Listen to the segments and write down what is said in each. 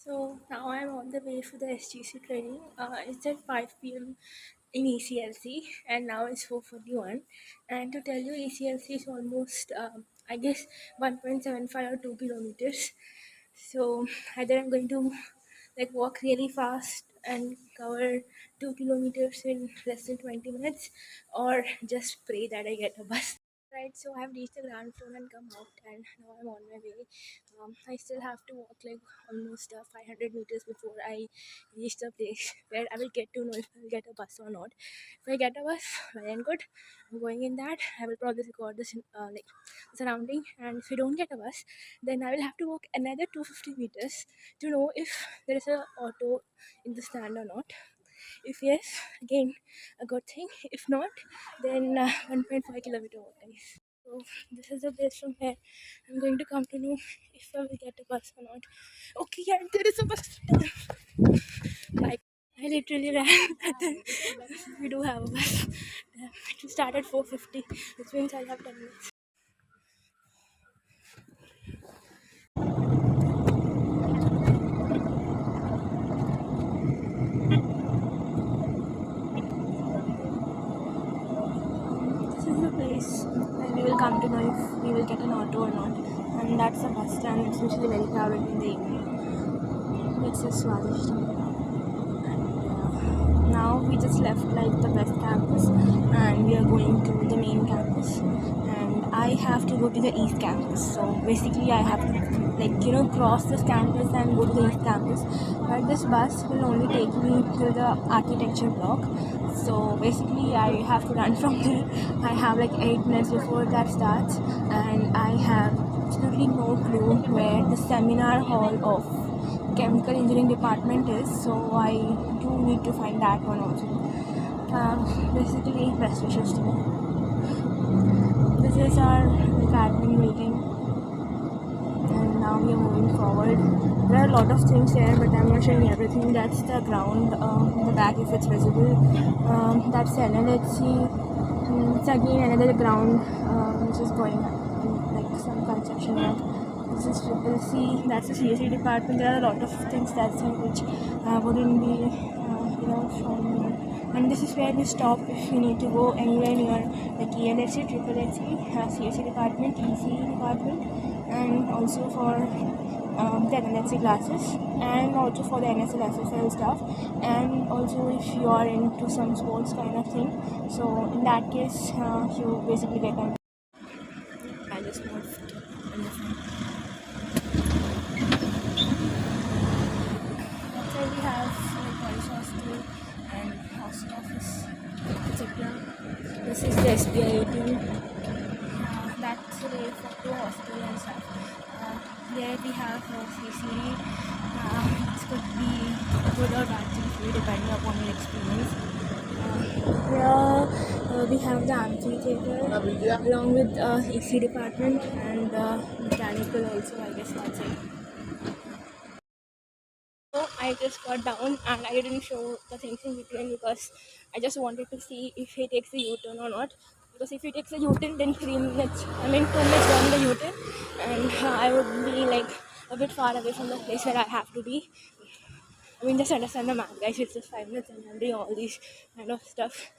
So now I'm on the way for the SGC training. It's at 5 p.m. in ECLC, and now it's 4:41. And to tell you, ECLC is almost, I guess, 1.75 or 2 kilometers. So either I'm going to like walk really fast and cover 2 kilometers in less than 20 minutes, or just pray that I get a bus. Right, so I've reached the ground floor and come out, and now I'm on my way. I still have to walk like almost 500 meters before I reach the place where I will get to know if I will get a bus or not. If I get a bus, well and good. I'm going in that. I will probably record this like surrounding, and if I don't get a bus, then I will have to walk another 250 meters to know if there is a auto in the stand or not. If yes, again, a good thing. If not, then 1.5 kilometer walk, guys. So this is the place from here. I'm going to come to know if I will get a bus or not. Okay, yeah, there is a bus. Like I literally ran, but then we do have a bus. It will start at 4:50, which means I'll have 10 minutes. This is the place where we will come to know if we will get an auto or not. And that's the bus stand. It's usually very crowded in the evening. It's a Swadish now we just left like the west campus and we are going to the main campus, and I have to go to the east campus. So basically I have to cross this campus and go to the east campus, but this bus will only take me to the architecture block. So basically I have to run from there. I have like 8 minutes before that starts, and I have absolutely no clue where the seminar hall of chemical engineering department is, so I do need to find that one also. Basically, best wishes to me. This is our admin building, and now we are moving forward. There are a lot of things there, but I'm not showing everything. That's the ground, the back if it's visible. That's the NLHC. It's again another ground which is going like some construction work. This is Triple C. That's the CSE department. There are a lot of things that's which wouldn't be shown here. And this is where we stop if you need to go anywhere near like ELHC, Triple HC, CSE department, ECE department, and also for the NLHC classes, and also for the NSL SSL stuff, and also if you are into some sports kind of thing. So in that case, you basically get on. I just moved in the front. Outside we have like police hostel and hostel office, etc. This is the SBI ATM. That's the way for two hostel and stuff. There we have CCD. This could be good or bad thing for you depending upon your experience. Here we have the amphitheater along with EC department and mechanical also, I guess that's it. So I just got down and I didn't show the things in between because I just wanted to see if he takes a U-turn or not. Because if he takes a U-turn, then 3 minutes, 2 minutes down the U-turn, and I would be like a bit far away from the place where I have to be. Just understand the math, guys. It's just 5 minutes and I'm doing all these kind of stuff.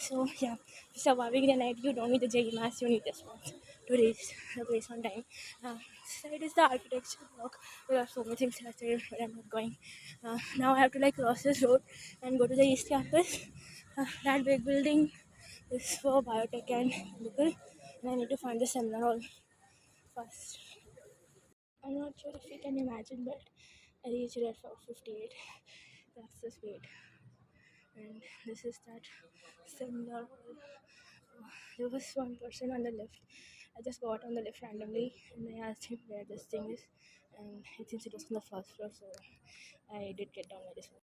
So yeah, surviving the night, you don't need the JE maths, you need the spots to reach the place on time. So it is the architecture block. There are so many things out there, but I'm not going. Now I have to like cross this road and go to the east campus. That big building is for biotech and chemical, and I need to find the seminar hall first. I'm not sure if you can imagine, but I reached it at 4:58. That's the speed. And this is that similar. There was one person on the lift. I just got on the lift randomly and I asked him where this thing is, and it seems it was on the first floor, so I did get down very soon.